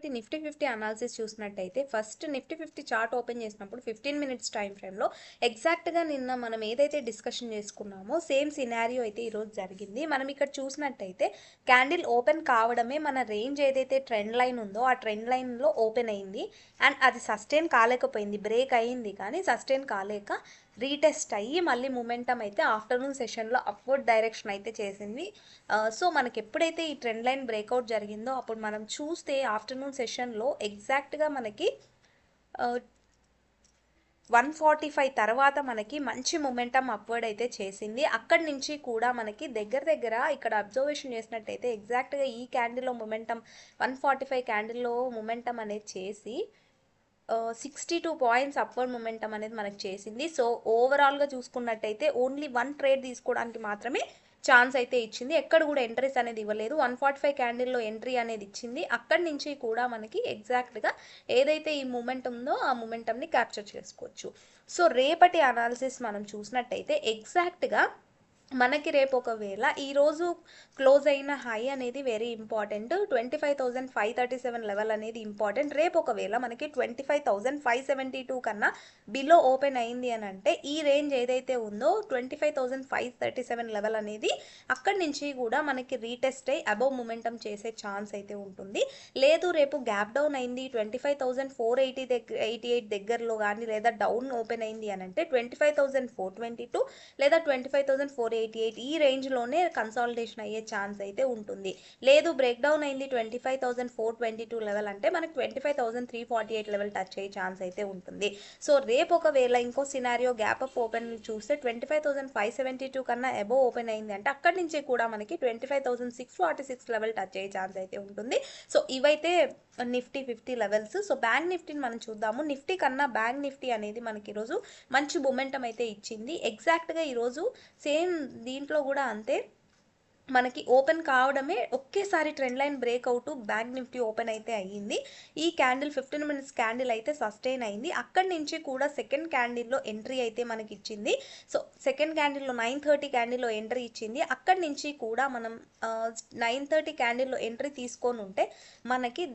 రేపటి Nifty 50 analysis చూసినట్టయితే first Nifty 50 chart open చేసినప్పుడు 15 మినిట్స్ టైం ఫ్రేమ్లో ఎగ్జాక్ట్గా నిన్న మనం ఏదైతే డిస్కషన్ చేసుకున్నామో సేమ్ సినారియో అయితే ఈరోజు జరిగింది. మనం ఇక్కడ చూసినట్టయితే క్యాండిల్ ఓపెన్ కావడమే మన రేంజ్ ఏదైతే ట్రెండ్ లైన్ ఉందో ఆ ట్రెండ్ లైన్లో ఓపెన్ అయింది అండ్ అది సస్టైన్ కాలేకపోయింది. బ్రేక్ అయింది కానీ సస్టైన్ కాలేక రీటెస్ట్ అయ్యి మళ్ళీ మూమెంటం అయితే ఆఫ్టర్నూన్ సెషన్లో అప్వర్డ్ డైరెక్షన్ అయితే చేసింది. సో మనకి ఎప్పుడైతే ఈ ట్రెండ్ లైన్ బ్రేక్అవుట్ జరిగిందో అప్పుడు మనం చూస్తే ఆఫ్టర్నూన్ సెషన్లో ఎగ్జాక్ట్గా మనకి 145 తర్వాత మనకి మంచి మొమెంటం అప్వర్డ్ అయితే చేసింది. అక్కడి నుంచి కూడా మనకి దగ్గర ఇక్కడ అబ్జర్వేషన్ చేసినట్టయితే ఎగ్జాక్ట్గా ఈ క్యాండిల్లో మొమెంటం 145 క్యాండిల్లో మొమెంటం అనేది చేసి 62 పాయింట్స్ అప్వర్డ్ మొమెంటం అనేది మనకు చేసింది. సో ఓవరాల్గా చూసుకున్నట్టయితే ఓన్లీ 1 ట్రేడ్ తీసుకోవడానికి మాత్రమే ఛాన్స్ అయితే ఇచ్చింది. ఎక్కడ కూడా ఎంట్రీస్ అనేది ఇవ్వలేదు. 145 క్యాండిల్లో ఎంట్రీ అనేది ఇచ్చింది. అక్కడి నుంచి కూడా మనకి ఎగ్జాక్ట్గా ఏదైతే ఈ మూమెంట్ ఉందో ఆ మూమెంటంని క్యాప్చర్ చేసుకోవచ్చు. సో రేపటి అనాలిసిస్ మనం చూసినట్టయితే ఎగ్జాక్ట్గా మనకి రేపు ఒకవేళ ఈరోజు క్లోజ్ అయిన హై అనేది వెరీ ఇంపార్టెంట్. 25,537 లెవెల్ అనేది ఇంపార్టెంట్. రేపు ఒకవేళ మనకి 25,572 కన్నా బిలో ఓపెన్ అయింది అని అంటే ఈ రేంజ్ ఏదైతే ఉందో 25,537 లెవెల్ అనేది అక్కడి నుంచి కూడా మనకి రీటెస్ట్ అయ్యి అబవ్ మూమెంటం చేసే ఛాన్స్ అయితే ఉంటుంది. లేదు రేపు గ్యాప్ డౌన్ అయింది 25,488 దగ్గరలో కానీ లేదా డౌన్ ఓపెన్ అయింది అని అంటే 25,422 లేదా 25,488 ఈ రేంజ్లోనే కన్సాలిడేషన్ అయ్యే ఛాన్స్ అయితే ఉంటుంది. లేదు బ్రేక్ డౌన్ అయింది 25,422 లెవెల్ అంటే మనకి 25,348 లెవెల్ టచ్ అయ్యే ఛాన్స్ అయితే ఉంటుంది. సో రేపు ఒకవేళ ఇంకో సినారియో గ్యాప్ అప్ ఓపెన్ చూస్తే 25,572 కన్నా అబోవ్ ఓపెన్ అయింది అంటే అక్కడి నుంచి కూడా మనకి 25,646 లెవెల్ టచ్ అయ్యే ఛాన్స్ అయితే ఉంటుంది. సో ఇవైతే నిఫ్టీ 50 లెవెల్స్. సో బ్యాంక్ నిఫ్టీని మనం చూద్దాము. నిఫ్టీ కన్నా బ్యాంక్ నిఫ్టీ అనేది మనకి ఈరోజు మంచి మొమెంటం అయితే ఇచ్చింది. ఎగ్జాక్ట్గా ఈరోజు సేమ్ దీంట్లో కూడా అంతే మనకి ఓపెన్ కావడమే ఒకేసారి trend line breakout bank Nifty open అయితే అయ్యింది. ఈ క్యాండిల్ 15 మినిట్స్ క్యాండిల్ అయితే సస్టైన్ అయింది. అక్కడి నుంచి కూడా సెకండ్ క్యాండిల్లో ఎంట్రీ అయితే మనకి ఇచ్చింది. సో సెకండ్ క్యాండిల్లో 9:30 క్యాండిల్లో ఎంట్రీ ఇచ్చింది. అక్కడి నుంచి కూడా మనం 9:30 క్యాండిల్లో ఎంట్రీ తీసుకొని ఉంటే మనకి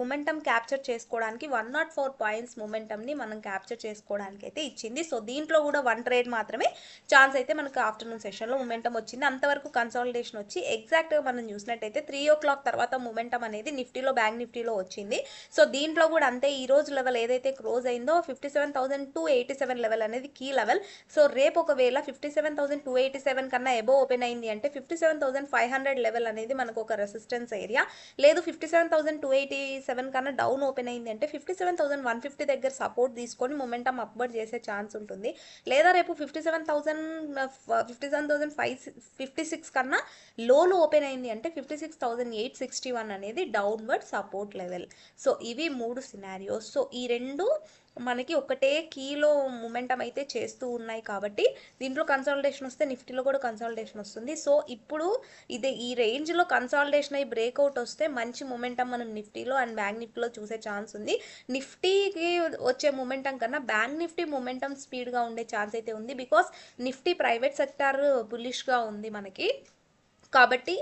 మొమెంటం క్యాప్చర్ చేసుకోవడానికి 104 పాయింట్స్ మొమెంటంని మనం క్యాప్చర్ చేసుకోవడానికి అయితే ఇచ్చింది. సో దీంట్లో కూడా 1 ట్రేడ్ మాత్రమే ఛాన్స్ అయితే మనకు ఆఫ్టర్నూన్ సెషన్లో మొమెంటం వచ్చింది. అంతవరకు కన్సాలిడేషన్ వచ్చి ఎగ్జాక్ట్గా మనం చూసినట్టయితే 3 o'clock తర్వాత మొమెంటం అనేది నిఫ్టీలో బ్యాంక్ నిఫ్టీలో వచ్చింది. సో దీంట్లో కూడా అంతే ఈ రోజు లెవెల్ ఏదైతే క్లోజ్ అయిందో 57,287 లెవెల్ అనేది కీ లెవెల్. సో రేపు ఒకవేళ 57,287 కన్నా అబోవ్ ఓపెన్ అయింది అంటే 57,500 లెవెల్ అనేది మనకు ఒక రెసిస్టెన్స్ ఏరియా. లేదు 57,287 కన్నా డౌన్ ఓపెన్ అయింది అంటే 57,150 దగ్గర సపోర్ట్ తీసుకొని మొమెంటం అప్వర్డ్ చేసే ఛాన్స్ ఉంటుంది. లేదా రేపు 57,556 కన్నా లోలో ఓపెన్ అయింది అంటే 56,861 అనేది డౌన్వర్డ్ సపోర్ట్ లెవెల్. సో ఇవి 3 సినారియోస్. సో ఈ రెండు మనకి ఒకటే కీలో మూమెంటం అయితే చేస్తూ ఉన్నాయి కాబట్టి దీంట్లో కన్సాలిడేషన్ వస్తే నిఫ్టీలో కూడా కన్సాలిడేషన్ వస్తుంది. సో ఇప్పుడు ఇది ఈ రేంజ్లో కన్సాలిడేషన్ అయ్యి బ్రేక్అవుట్ వస్తే మంచి మూమెంటం మనం నిఫ్టీలో అండ్ బ్యాంక్ నిఫ్టీలో చూసే ఛాన్స్ ఉంది. నిఫ్టీకి వచ్చే మూమెంటం కన్నా బ్యాంక్ నిఫ్టీ మూమెంటం స్పీడ్గా ఉండే ఛాన్స్ అయితే ఉంది. బికాస్ నిఫ్టీ ప్రైవేట్ సెక్టార్ బుల్లిష్గా ఉంది మనకి. కాబట్టి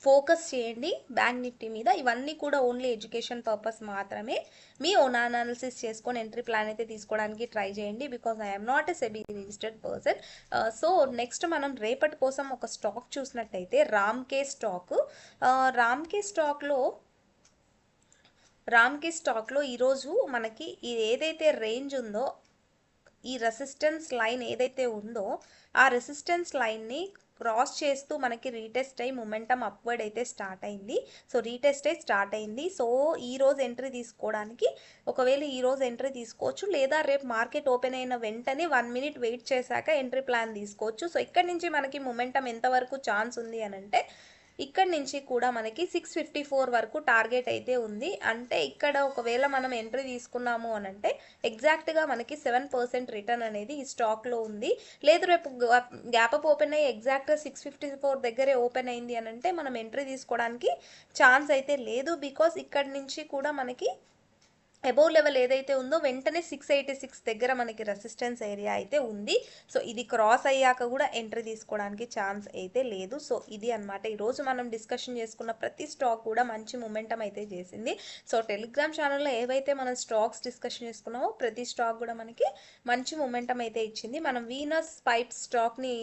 ఫోకస్ చేయండి బ్యాంక్ నిఫ్టీ మీద. ఇవన్నీ కూడా ఓన్లీ ఎడ్యుకేషన్ పర్పస్ మాత్రమే. మీ ఓన్ అనాలిసిస్ చేసుకొని ఎంట్రీ ప్లాన్ అయితే తీసుకోవడానికి ట్రై చేయండి. Because I'm not a SEBI registered person. So next మనం రేపటి కోసం ఒక స్టాక్ చూసినట్టయితే రామ్కే స్టాక్లో ఈరోజు మనకి ఏదైతే రేంజ్ ఉందో ఈ రెసిస్టెన్స్ లైన్ ఏదైతే ఉందో ఆ రెసిస్టెన్స్ లైన్ని క్రాస్ చేస్తూ మనకి రీటెస్ట్ అయ్యి మొమెంటం అప్వర్డ్ అయితే స్టార్ట్ అయింది. సో రీటెస్ట్ అయ్యి స్టార్ట్ అయింది. సో ఈరోజు ఎంట్రీ తీసుకోవడానికి ఒకవేళ ఈరోజు ఎంట్రీ తీసుకోవచ్చు లేదా రేపు మార్కెట్ ఓపెన్ అయిన వెంటనే 1 minute వెయిట్ చేశాక ఎంట్రీ ప్లాన్ తీసుకోవచ్చు. సో ఇక్కడ నుంచి మనకి మొమెంటం ఎంతవరకు ఛాన్స్ ఉంది అని అంటే ఇక్కడ నుంచి కూడా మనకి 654 వరకు టార్గెట్ అయితే ఉంది. అంటే ఇక్కడ ఒకవేళ మనం ఎంట్రీ తీసుకున్నాము అని అంటే ఎగ్జాక్ట్గా మనకి 7% రిటర్న్ అనేది ఈ స్టాక్లో ఉంది. లేదు రేపు గ్యాప్ అప్ ఓపెన్ అయ్యి ఎగ్జాక్ట్గా 654 దగ్గరే ఓపెన్ అయింది అని అంటే మనం ఎంట్రీ తీసుకోవడానికి ఛాన్స్ అయితే లేదు. బికాస్ ఇక్కడ నుంచి కూడా మనకి అబోవ్ లెవెల్ ఏదైతే ఉందో వెంటనే 686 దగ్గర మనకి రెసిస్టెన్స్ ఏరియా అయితే ఉంది. సో ఇది క్రాస్ అయ్యాక కూడా ఎంట్రీ తీసుకోవడానికి ఛాన్స్ అయితే లేదు. సో ఇది అనమాట ఈరోజు మనం డిస్కషన్ చేసుకున్న ప్రతి స్టాక్ కూడా మంచి మొమెంటం అయితే చేసింది. సో టెలిగ్రామ్ ఛానల్లో ఏవైతే మనం స్టాక్స్ డిస్కషన్ చేసుకున్నామో ప్రతి స్టాక్ కూడా మనకి మంచి మొమెంటం అయితే ఇచ్చింది. మనం వీనస్ పైప్ స్టాక్ని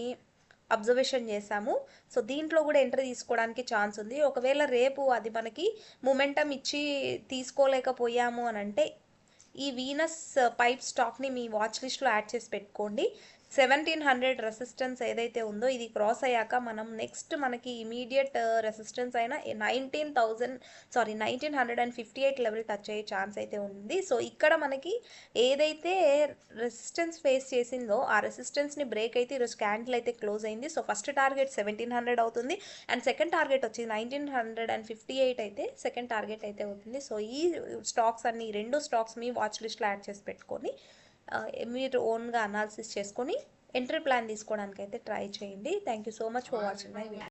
అబ్జర్వేషన్ చేశాము. సో దీంట్లో కూడా ఎంట్రీ తీసుకోవడానికి ఛాన్స్ ఉంది. ఒకవేళ రేపు అది మనకి మొమెంటం ఇచ్చి తీసుకోలేకపోయాము అని అంటే ఈ వీనస్ పైప్ స్టాక్ని మీ వాచ్ లిస్ట్లో యాడ్ చేసి పెట్టుకోండి. 1700 రెసిస్టెన్స్ ఏదైతే ఉందో ఇది క్రాస్ అయ్యాక మనం నెక్స్ట్ మనకి ఇమీడియట్ రెసిస్టెన్స్ అయినా 1958 లెవెల్ టచ్ అయ్యే ఛాన్స్ అయితే ఉంది. సో ఇక్కడ మనకి ఏదైతే రెసిస్టెన్స్ ఫేస్ చేసిందో ఆ రెసిస్టెన్స్ని బ్రేక్ అయితే ఈరోజు క్యాండిల్ అయితే క్లోజ్ అయింది. సో ఫస్ట్ టార్గెట్ 1700 అవుతుంది అండ్ సెకండ్ టార్గెట్ వచ్చి 1958 అయితే సెకండ్ టార్గెట్ అయితే అవుతుంది. సో ఈ స్టాక్స్ అన్ని రెండు స్టాక్స్ మీ వాచ్ లిస్ట్లో యాడ్ చేసి పెట్టుకొని మీరు ఓన్గా అనాలిసిస్ చేసుకొని ఎంట్రీ ప్లాన్ తీసుకోవడానికి అయితే ట్రై చేయండి. Thank you so much for watching my video.